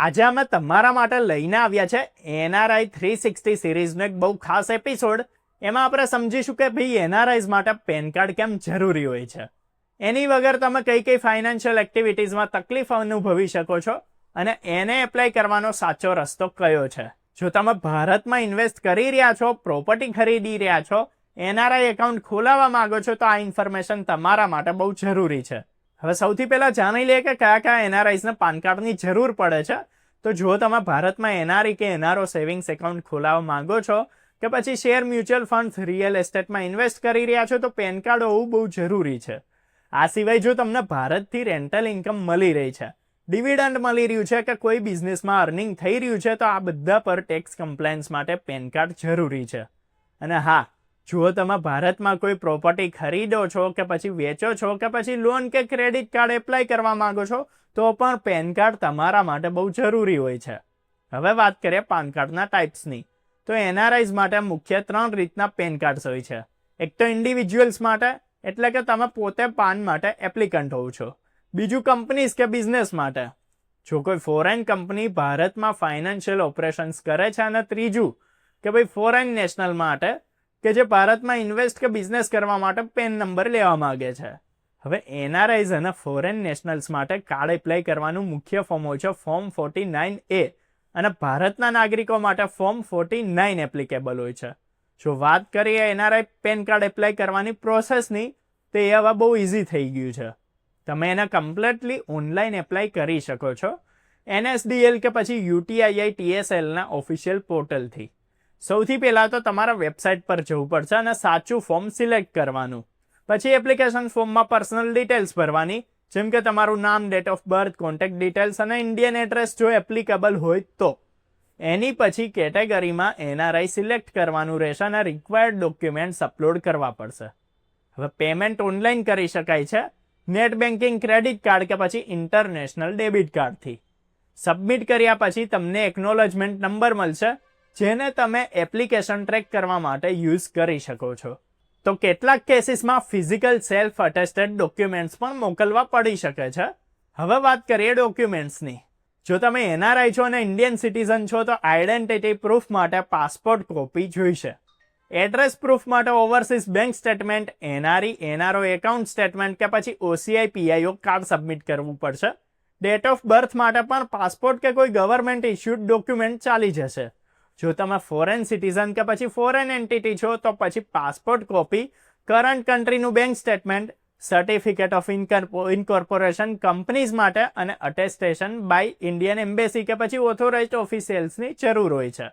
આજે અમે તમારા માટે લઈને આવ્યા છે એનઆરઆઈ 360 સિરીઝનો એક બહુ ખાસ એપિસોડ. એમાં આપણે સમજીશું કે ભાઈ એનઆરઆઈઝ માટે પેન કાર્ડ કેમ જરૂરી હોય છે, એની વગર તમે કઈ કઈ ફાઇનાન્શિયલ એક્ટિવિટીઝમાં તકલીફ અનુભવી શકો છો અને એને એપ્લાય કરવાનો સાચો રસ્તો કયો છે. જો તમે ભારતમાં ઇન્વેસ્ટ કરી રહ્યા છો, પ્રોપર્ટી ખરીદી રહ્યા છો, એનઆરઆઈ એકાઉન્ટ ખોલાવવા માંગો છો, તો આ ઇન્ફોર્મેશન તમારા માટે બહુ જરૂરી છે. હવે સૌથી પહેલા જાણી લઈએ કે કયા કયા એનઆરઆઈઝને પાન કાર્ડની જરૂર પડે છે. તો જો તમે ભારતમાં એનઆરઈ કે એનઆરઓ સેવિંગ્સ એકાઉન્ટ ખોલાવવા માંગો છો કે પછી શેર, મ્યુચ્યુઅલ ફંડ, રિયલ એસ્ટેટમાં ઇન્વેસ્ટ કરી રહ્યા છો, તો પેન કાર્ડ હોવું બહુ જરૂરી છે. આ સિવાય જો તમને ભારતથી રેન્ટલ ઇન્કમ મળી રહી છે, ડિવિડન્ડ મળી રહ્યું છે કે કોઈ બિઝનેસમાં અર્નિંગ થઈ રહ્યું છે, તો આ બધા પર ટેક્સ કમ્પ્લાયન્સ માટે પેન કાર્ડ જરૂરી છે. અને હા, જો તમે ભારતમાં કોઈ પ્રોપર્ટી ખરીદો છો કે પછી વેચો છો કે પછી લોન કે ક્રેડિટ કાર્ડ એપ્લાય કરવા માંગો છો, તો પણ પેન કાર્ડ તમારા માટે બહુ જરૂરી હોય છે. હવે વાત કરીએ પાન કાર્ડના ટાઈપ્સની. તો એનઆરઆઈઝ માટે મુખ્ય 3 રીતના પેન કાર્ડ્સ હોય છે. એક તો ઇન્ડિવિજ્યુઅલ્સ માટે, એટલે કે તમે પોતે પાન માટે એપ્લિકન્ટ હોવ છો. બીજું કંપનીઝ કે બિઝનેસ માટે, જો કોઈ ફોરેન કંપની ભારતમાં ફાઇનાન્શિયલ ઓપરેશન્સ કરે છે. અને ત્રીજું કે ભાઈ ફોરેન નેશનલ માટે, કે જે ભારતમાં ઇન્વેસ્ટ કે બિઝનેસ કરવા માટે પેન નંબર લેવા માંગે છે. હવે એનઆરઆઈઝ અને ફોરેન નેશનલ્સ માટે કાર્ડ એપ્લાય કરવાનું મુખ્ય ફોર્મ હોય છે ફોર્મ 49A, અને ભારતના નાગરિકો માટે ફોર્મ 49 એપ્લિકેબલ હોય છે. જો વાત કરીએ એનઆરઆઈ પેન કાર્ડ એપ્લાય કરવાની પ્રોસેસની, તો એ હવે બહુ ઇઝી થઈ ગયું છે. તમે એને કમ્પ્લીટલી ઓનલાઈન એપ્લાય કરી શકો છો NSDL કે પછી UTIITSLના ઓફિશિયલ પોર્ટલથી. સૌથી પહેલાં તો તમારા વેબસાઇટ પર જવું પડશે અને સાચું ફોર્મ સિલેક્ટ કરવાનું. પછી એપ્લિકેશન ફોર્મમાં પર્સનલ ડિટેલ્સ ભરવાની, જેમ કે તમારું નામ, date of birth, contact details અને ઇન્ડિયન એડ્રેસ જો એપ્લિકેબલ હોય તો. એની પછી કેટેગરીમાં એનઆરઆઈ સિલેક્ટ કરવાનું રહેશે અને રિક્વાયર્ડ ડોક્યુમેન્ટ્સ અપલોડ કરવા પડશે. હવે પેમેન્ટ ઓનલાઈન કરી શકાય છે નેટ બેન્કિંગ, ક્રેડિટ કાર્ડ કે પછી ઇન્ટરનેશનલ ડેબિટ કાર્ડથી. સબમિટ કર્યા પછી તમને એકનોલેજમેન્ટ નંબર મળશે, જેને તમે એપ્લિકેશન ટ્રેક કરવા માટે યુઝ કરી શકો છો. તો કેટલાક કેસીસમાં ફિઝિકલ સેલ્ફ અટેસ્ટેડ ડોક્યુમેન્ટ્સ પણ મોકલવા પડી શકે છે. હવે વાત કરીએ ડોક્યુમેન્ટ્સની. જો તમે એનઆરઆઈ છો અને ઇન્ડિયન સિટીઝન છો, તો આઈડેન્ટિટી પ્રૂફ માટે પાસપોર્ટ કોપી જોઈશે. એડ્રેસ પ્રૂફ માટે overseas bank statement, NRE NRO account statement કે પછી OCI PIO કાર્ડ સબમિટ કરવું પડશે. ડેટ ઓફ બર્થ માટે પણ પાસપોર્ટ કે કોઈ ગવર્મેન્ટ ઇસ્યુડ ડોક્યુમેન્ટ ચાલી જશે. જો તમે ફોરેન સિટીઝન કે પછી ફોરેન એન્ટિટી છો, તો પછી પાસપોર્ટ કોપી, કરંટ કન્ટ્રીનું bank statement, certificate of incorporation companies માટે અને અટેસ્ટેશન બાય ઇન્ડિયન એમ્બેસી કે પછી ઓથોરાઇઝ્ડ ઓફિશિયલ્સની જરૂર હોય છે.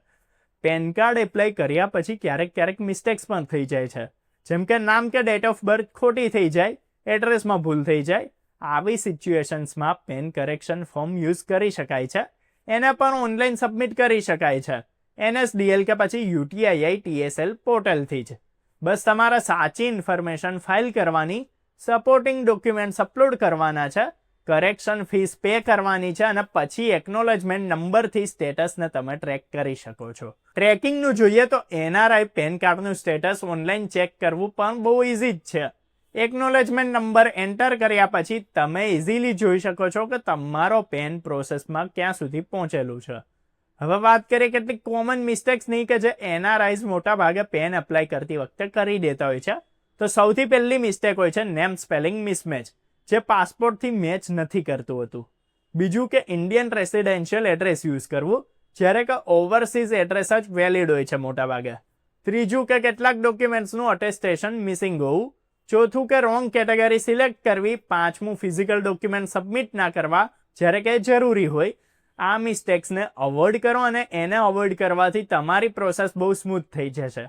પેન કાર્ડ એપ્લાય કર્યા પછી ક્યારેક મિસ્ટેક્સ પણ થઈ જાય છે, જેમ કે નામ કે ડેટ ઓફ બર્થ ખોટી થઈ જાય, એડ્રેસમાં ભૂલ થઈ જાય. આવી સિચ્યુએશન્સમાં પેન કરેક્શન ફોર્મ યુઝ કરી શકાય છે. એને પણ ઓનલાઈન સબમિટ કરી શકાય છે NSDL કે પછી UTIITSL પોર્ટલથી જ. બસ તમારે સાચી ઇન્ફોર્મેશન ફાઇલ કરવાની, સપોર્ટિંગ ડોક્યુમેન્ટ્સ અપલોડ કરવાના છે, કરેક્શન ફીસ પે કરવાની છે અને પછી એકનોલેજમેન્ટ નંબરથી સ્ટેટસને તમે ટ્રેક કરી શકો છો. ટ્રેકિંગનું જોઈએ તો એનઆરઆઈ પેન કાર્ડનું સ્ટેટસ ઓનલાઈન ચેક કરવું પણ બહુ ઇઝી જ છે. એકનોલેજમેન્ટ નંબર એન્ટર કર્યા પછી તમે ઇઝીલી જોઈ શકો છો કે તમારો પેન પ્રોસેસમાં ક્યાં સુધી પહોંચેલું છે. હવે વાત કરીએ કેટલીક કોમન મિસ્ટેક્સની કે જે એનઆરઆઈઝ મોટા ભાગે પેન એપ્લાય કરતી વખતે કરી દેતા હોય છે. તો સૌથી પહેલી મિસ્ટેક હોય છે નેમ સ્પેલિંગ મિસમેચ, જે પાસપોર્ટથી મેચ નથી કરતું હતું. બીજું કે ઇન્ડિયન રેસિડેન્શિયલ એડ્રેસ યુઝ કરવું, જ્યારે કે ઓવરસીઝ એડ્રેસ જ વેલિડ હોય છે મોટા ભાગે. ત્રીજું કે કેટલાક ડોક્યુમેન્ટ્સનું અટેસ્ટેશન મિસિંગ હોવું. ચોથું કે રોંગ કેટેગરી સિલેક્ટ કરવી. પાંચમું ફિઝિકલ ડોક્યુમેન્ટ સબમિટ ના કરવા, જ્યારે કે જરૂરી હોય. આ મિસ્ટેક્સને અવોઇડ કરો અને એને અવોઇડ કરવાથી તમારી પ્રોસેસ બહુ સ્મૂથ થઈ જશે.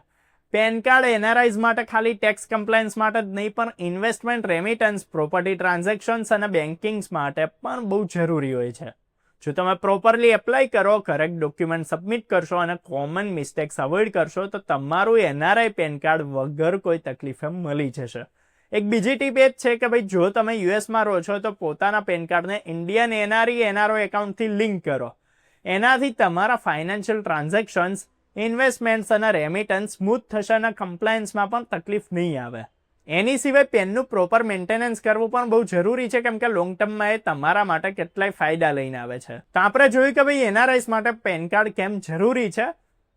પેન કાર્ડ એનઆરઆઈઝ માટે ખાલી ટેક્સ કમ્પ્લાયન્સ માટે જ નહીં, પણ ઇન્વેસ્ટમેન્ટ, રેમિટન્સ, પ્રોપર્ટી ટ્રાન્ઝેક્શન્સ અને બેન્કિંગ્સ માટે પણ બહુ જરૂરી હોય છે. જો તમે પ્રોપરલી એપ્લાય કરો, કરેક્ટ ડોક્યુમેન્ટ સબમિટ કરશો અને કોમન મિસ્ટેક્સ અવોઇડ કરશો, તો તમારું એનઆરઆઈ પેન કાર્ડ વગર કોઈ તકલીફે મળી જશે. એક બીજી ટીપ એ જ છે કે ભાઈ જો તમે યુએસમાં રહો છો, તો પોતાના પેન કાર્ડને ઇન્ડિયન એનઆરઈ એનઆરઓ એકાઉન્ટથી લિંક કરો. એનાથી તમારા ફાઇનાન્શિયલ ટ્રાન્ઝેક્શન્સ, ઇન્વેસ્ટમેન્ટ્સ અને રેમિટન્સ સ્મૂથ થશે અને કમ્પ્લાયન્સમાં પણ તકલીફ નહીં આવે. એની સિવાય પેનનું પ્રોપર મેન્ટેનન્સ કરવું પણ બહુ જરૂરી છે, કેમ કે લોંગ ટર્મમાં એ તમારા માટે કેટલાય ફાયદા લઈને આવે છે. તો આપણે જોયું કે ભાઈ એનઆરઆઈસ માટે પેન કાર્ડ કેમ જરૂરી છે,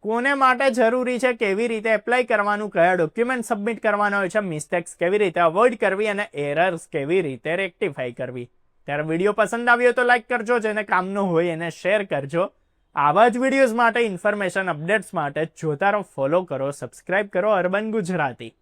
કોને માટે જરૂરી છે, કેવી રીતે એપ્લાય કરવાનું, કયા ડોક્યુમેન્ટ સબમિટ કરવાના હોય છે, મિસ્ટેક્સ કેવી રીતે અવોઇડ કરવી અને એરર્સ કેવી રીતે રેક્ટિફાઈ કરવી. ત્યારે વિડીયો પસંદ આવ્યો તો લાઈક કરજો, જેને કામનો હોય એને શેર કરજો. આવા જ વિડીયોઝ માટે, ઇન્ફોર્મેશન અપડેટ્સ માટે જોતા રહો, ફોલો કરો, સબસ્ક્રાઇબ કરો અર્બન ગુજરાતી.